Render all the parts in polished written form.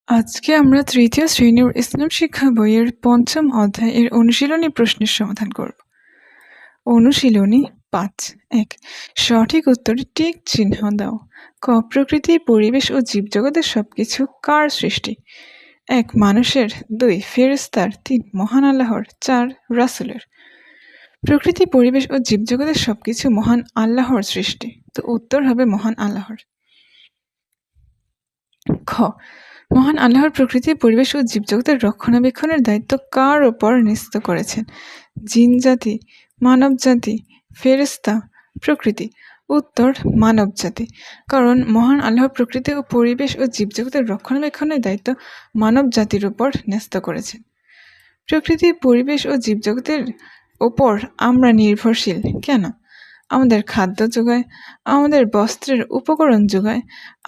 আজকে আমরা তৃতীয় শ্রেণীর ইসলাম শিক্ষা বইয়ের পঞ্চম অধ্যায় এর অনুশীলনী প্রশ্নের সমাধান করব। অনুশীলনী ৫ ১ সঠিক উত্তরে টিক চিহ্ন দাও। ক প্রকৃতি পরিবেশ ও জীবজগতের সবকিছু কার সৃষ্টি? ১ মানুষের, ২ ফেরেশতার, ৩ মহান আল্লাহর, ৪ রাসূলের। প্রকৃতি পরিবেশ ও জীবজগতের সবকিছু মহান আল্লাহর সৃষ্টি, তো উত্তর হবে মহান আল্লাহর। খ মহান আল্লাহর প্রকৃতি পরিবেশ ও জীবজগতের রক্ষণাবেক্ষণের দায়িত্ব কার ওপর ন্যস্ত করেছেন? জিন জাতি, মানব জাতি, ফেরেশতা, প্রকৃতি। উত্তর মানব জাতি, কারণ মহান আল্লাহর প্রকৃতি ও পরিবেশ ও জীবজগতের রক্ষণাবেক্ষণের দায়িত্ব মানব জাতির উপর ন্যস্ত করেছেন। প্রকৃতি পরিবেশ ও জীবজগতের ওপর আমরা নির্ভরশীল কেন? আমাদের খাদ্য যোগায়, আমাদের বস্ত্রের উপকরণ যোগায়,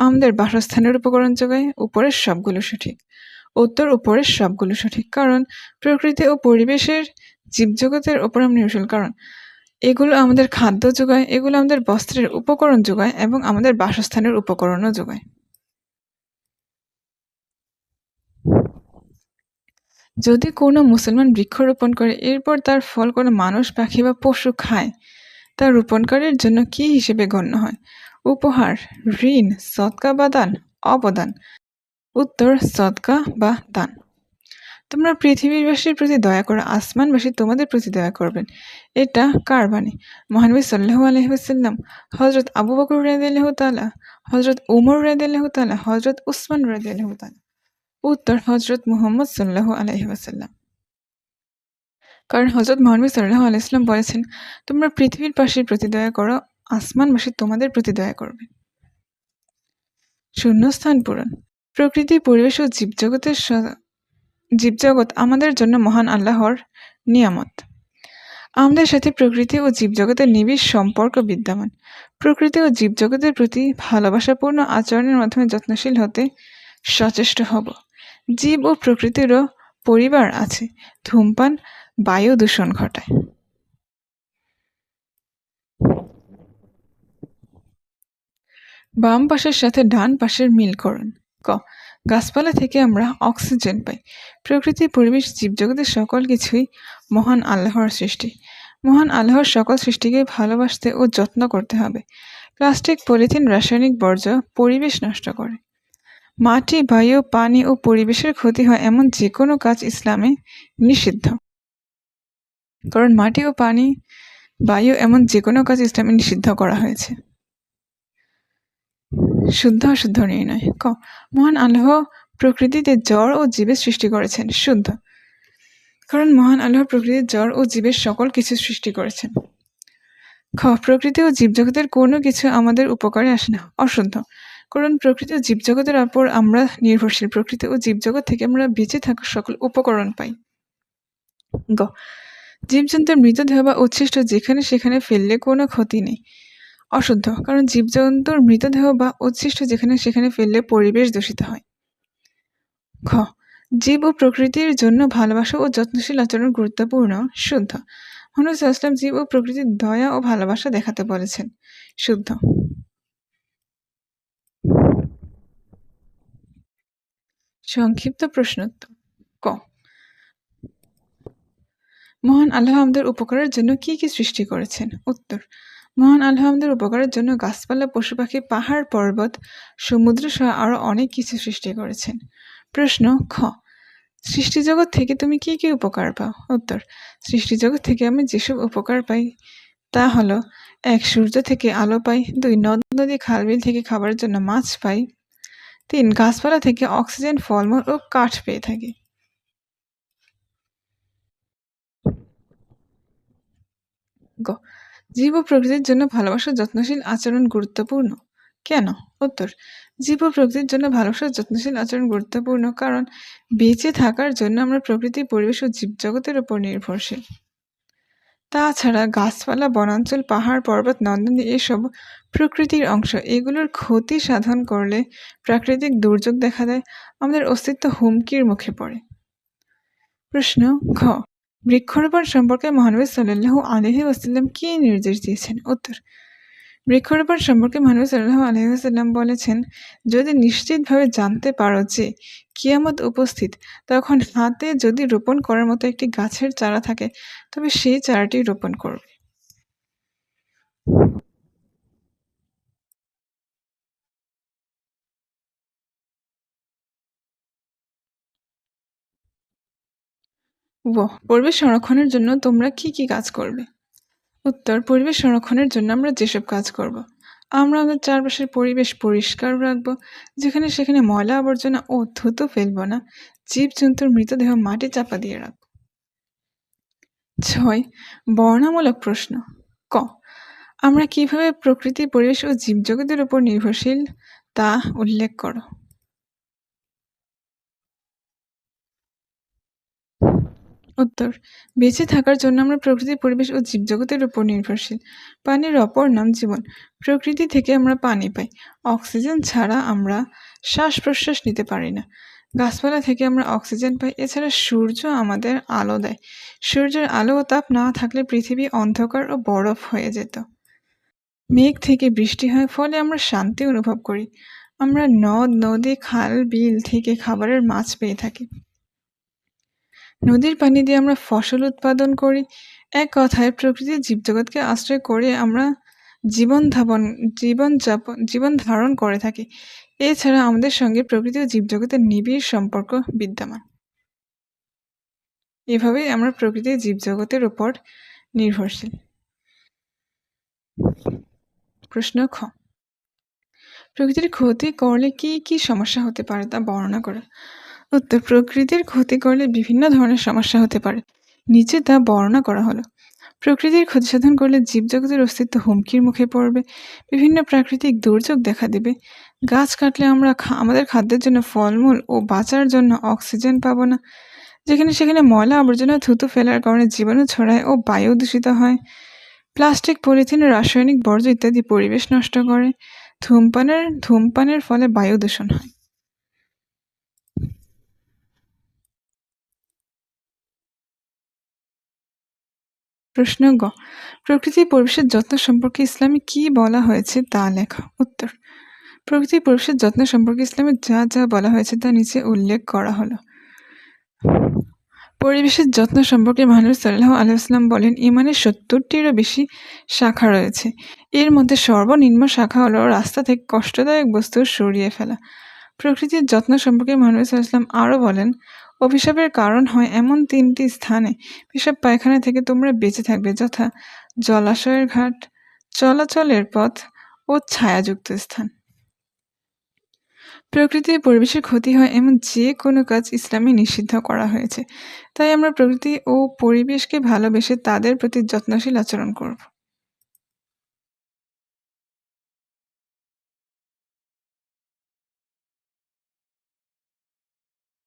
আমাদের বাসস্থানের উপকরণ যোগায়। উপরের সবগুলো সঠিক। উত্তর উপরের সবগুলো সঠিক, কারণ প্রকৃতি ও পরিবেশের জীবজগতের ওপর আমরা নির্ভরশীল, কারণ এগুলো আমাদের খাদ্য যোগায়, এগুলো আমাদের বস্ত্রের উপকরণ যোগায় এবং আমাদের বাসস্থানের উপকরণও যোগায়। যদি কোনো মুসলমান বৃক্ষরোপণ করে এরপর তার ফল কোনো মানুষ, পাখি বা পশু খায়, তা রোপণকারীর জন্য কি হিসেবে গণ্য হয়? উপহার, ঋণ, সদকা বা দান, অবদান। উত্তর সদকা বা দান। তোমরা পৃথিবীবাসীর প্রতি দয়া করো, আসমানবাসী তোমাদের প্রতি দয়া করবেন। এটা কার বাণী? মহানবী সাল্লাল্লাহু আলাইহি ওয়াসাল্লাম, হযরত আবু বকর রাদিয়াল্লাহু তাআলা, হযরত ওমর রাদিয়াল্লাহু তাআলা, হযরত উসমান রাদিয়াল্লাহু তাআলা। উত্তর হযরত মুহাম্মদ সাল্লাল্লাহু আলাইহি ওয়াসাল্লাম, কারণ হযরত মহানবী সাল্লাল্লাহু আলাইহি ওয়াসাল্লাম বলেছেন, তোমরা পৃথিবীর বাসীর প্রতি দয়া করো, আসমানবাসী তোমাদের প্রতি দয়া করবে। শূন্যস্থান পূরণ। প্রকৃতি পরিবেশ ও জীবজগৎ আমাদের জন্য মহান আল্লাহর নিয়ামত। আমাদের সাথে প্রকৃতি ও জীবজগতের নিবিড় সম্পর্ক বিদ্যমান। প্রকৃতি ও জীবজগতের প্রতি ভালোবাসাপূর্ণ আচরণের মাধ্যমে যত্নশীল হতে সচেষ্ট হব। জীব ও প্রকৃতিরও পরিবার আছে। ধূমপান বায়ু দূষণ ঘটায়। বাম পাশের সাথে ডান পাশের মিল করুন। ক গাছপালা থেকে আমরা অক্সিজেন পাই। প্রকৃতি পরিবেশ জীবজগতের সকল কিছুই মহান আল্লাহর সৃষ্টি। মহান আল্লাহর সকল সৃষ্টিকে ভালোবাসতে ও যত্ন করতে হবে। প্লাস্টিক, পলিথিন, রাসায়নিক বর্জ্য পরিবেশ নষ্ট করে। মাটি, বায়ু, পানি ও পরিবেশের ক্ষতি হয় এমন যে কোনো কাজ ইসলামে নিষিদ্ধ, কারণ মাটি ও পানি, বায়ু এমন যে কোনো কাজ ইসলামে নিষিদ্ধ করা হয়েছে। শুদ্ধ অশুদ্ধ নির্ণয়। ক মহান আল্লাহ প্রকৃতিতে জড় ও জীবের সৃষ্টি করেছেন। শুদ্ধ, কারণ মহান আল্লাহ প্রকৃতির জড় ও জীবের সকল কিছু সৃষ্টি করেছেন। খ প্রকৃতি ও জীবজগতের কোনো কিছু আমাদের উপকারে আসে না। অশুদ্ধ, কারণ প্রকৃতি ও জীবজগতের উপর আমরা নির্ভরশীল। প্রকৃতি ও জীবজগৎ থেকে আমরা বেঁচে থাকার সকল উপকরণ পাই। গ জীবজন্তুর মৃতদেহ বা উচ্ছিষ্ট যেখানে সেখানে ফেললে কোনো ক্ষতি নেই। অশুদ্ধ, কারণ জীবজন্তুর মৃতদেহ বা উচ্ছিষ্ট যেখানে সেখানে ফেললে পরিবেশ দূষিত হয়। খ জীব ও প্রকৃতির জন্য ভালোবাসা ও যত্নশীল আচরণ গুরুত্বপূর্ণ। শুদ্ধ, মহানবী সাল্লাল্লাহু আলাইহি ওয়াসাল্লাম জীব ও প্রকৃতির দয়া ও ভালোবাসা দেখাতে বলেছেন। শুদ্ধ। সংক্ষিপ্ত প্রশ্নোত্তর। ক মহান আল্লাহ আমাদের উপকারের জন্য কি কি সৃষ্টি করেছেন? উত্তর মহান আল্লাহ আমাদের উপকারের জন্য গাছপালা, পশু পাখি, পাহাড় পর্বত, সমুদ্র সহ আরো অনেক কিছু সৃষ্টি করেছেন। প্রশ্ন খ সৃষ্টিজগৎ থেকে তুমি কি কি উপকার পাও? উত্তর সৃষ্টিজগৎ থেকে আমি যেসব উপকার পাই তা হলো: ১ সূর্য থেকে আলো পাই, ২ নদ নদী খালবিল থেকে খাবারের জন্য মাছ পাই, ৩ গাছপালা থেকে অক্সিজেন, ফলমূল ও কাঠ পেয়ে থাকি। গ জীব ও প্রকৃতির জন্য ভালোবাসা, যত্নশীল আচরণ গুরুত্বপূর্ণ কেন? উত্তর জীব ও প্রকৃতির জন্য ভালোবাসা, যত্নশীল আচরণ গুরুত্বপূর্ণ কারণ বেঁচে থাকার জন্য আমরা প্রকৃতি, পরিবেশ ও জীবজগতের উপর নির্ভরশীল। তাছাড়া গাছপালা, বনাঞ্চল, পাহাড় পর্বত, নদ নদী এসব প্রকৃতির অংশ। এগুলোর ক্ষতি সাধন করলে প্রাকৃতিক দুর্যোগ দেখা দেয়, আমাদের অস্তিত্ব হুমকির মুখে পড়ে। প্রশ্ন ঘ বৃক্ষরোপণ সম্পর্কে মহানবী সাল্লাল্লাহু আলাইহি ওয়াসাল্লাম কি নির্দেশ দিয়েছেন? উত্তর বৃক্ষরোপণ সম্পর্কে মহানবী সাল্লাল্লাহু আলাইহি ওয়াসাল্লাম বলেছেন, যদি নিশ্চিতভাবে জানতে পারো যে কিয়ামত উপস্থিত, তখন হাতে যদি রোপণ করার মতো একটি গাছের চারা থাকে, তবে সেই চারাটি রোপণ করবে। পরিবেশ সংরক্ষণের জন্য তোমরা কি কি কাজ করবে? উত্তর: পরিবেশ সংরক্ষণের জন্য আমরা যেসব কাজ করব, আমরা আমাদের চারপাশের পরিবেশ পরিষ্কার রাখবো, যেখানে সেখানে ময়লা আবর্জনা ও থুতু ফেলবো না, জীবজন্তুর মৃতদেহ মাটি চাপা দিয়ে রাখবো। ৬. বর্ণনামূলক প্রশ্ন। ক. আমরা কিভাবে প্রকৃতি, পরিবেশ ও জীবজগতের উপর নির্ভরশীল তা উল্লেখ করো। উত্তর: বেঁচে থাকার জন্য আমরা প্রকৃতি, পরিবেশ ও জীবজগতের উপর নির্ভরশীল। পানির অপর নাম জীবন। প্রকৃতি থেকে আমরা পানি পাই। অক্সিজেন ছাড়া আমরা শ্বাস প্রশ্বাস নিতে পারি না। গাছপালা থেকে আমরা অক্সিজেন পাই। এছাড়া সূর্য আমাদের আলো দেয়। সূর্যের আলো ও তাপ না থাকলে পৃথিবী অন্ধকার ও বরফ হয়ে যেত। মেঘ থেকে বৃষ্টি হয়, ফলে আমরা শান্তি অনুভব করি। আমরা নদ নদী, খাল বিল থেকে খাবারের মাছ পেয়ে থাকি। নদীর পানি দিয়ে আমরা ফসল উৎপাদন করি। এক কথায় প্রকৃতির জীবজগৎকে আশ্রয় করে আমরা জীবন ধারণ করে থাকি। এছাড়া আমাদের সঙ্গে প্রকৃতি ও জীবজগতের নিবিড় সম্পর্ক বিদ্যমান। এভাবেই আমরা প্রকৃতি জীবজগতের উপর নির্ভরশীল। প্রশ্ন খ. প্রকৃতির ক্ষতি করলে কি কি সমস্যা হতে পারে তা বর্ণনা করো। উত্তর: প্রকৃতির ক্ষতি করলে বিভিন্ন ধরনের সমস্যা হতে পারে, নিচে তা বর্ণনা করা হলো। প্রকৃতির ক্ষতি সাধন করলে জীবজগতের অস্তিত্ব হুমকির মুখে পড়বে, বিভিন্ন প্রাকৃতিক দুর্যোগ দেখা দেবে। গাছ কাটলে আমরা আমাদের খাদ্যের জন্য ফলমূল ও বাঁচার জন্য অক্সিজেন পাবো না। যেখানে সেখানে ময়লা আবর্জনা থুতু ফেলার কারণে জীবাণু ছড়ায় ও বায়ু দূষিত হয়। প্লাস্টিক, পলিথিন, রাসায়নিক বর্জ্য ইত্যাদি পরিবেশ নষ্ট করে। ধূমপানের ফলে বায়ু দূষণ হয়। প্রশ্ন গ. প্রকৃতি পরিবেশের যত্ন সম্পর্কে ইসলামে কি বলা হয়েছে তা লেখা। উত্তর: প্রকৃতি পরিবেশের যত্ন সম্পর্কে ইসলামে যা যা বলা হয়েছে তা নিচে উল্লেখ করা হলো। পরিবেশের যত্ন সম্পর্কে মহানবী সাল্লাল্লাহু আলাইহি ওয়াসাল্লাম বলেন, ইমানের 70টিরও বেশি শাখা রয়েছে। এর মধ্যে সর্বনিম্ন শাখা হলো রাস্তা থেকে কষ্টদায়ক বস্তু সরিয়ে ফেলা। প্রকৃতির যত্ন সম্পর্কে মহানবী সাল্লাল্লাহু আলাইহি ওয়াসাল্লাম আরও বলেন, অভিশাপের কারণ হয় এমন 3টি স্থানে পেশাব পায়খানা থেকে তোমরা বেঁচে থাকবে, যথা জলাশয়ের ঘাট, চলাচলের পথ ও ছায়াযুক্ত স্থান। প্রকৃতি ও পরিবেশের ক্ষতি হয় এমন যে কোনো কাজ ইসলামে নিষিদ্ধ করা হয়েছে। তাই আমরা প্রকৃতি ও পরিবেশকে ভালোবেসে তাদের প্রতি যত্নশীল আচরণ করব।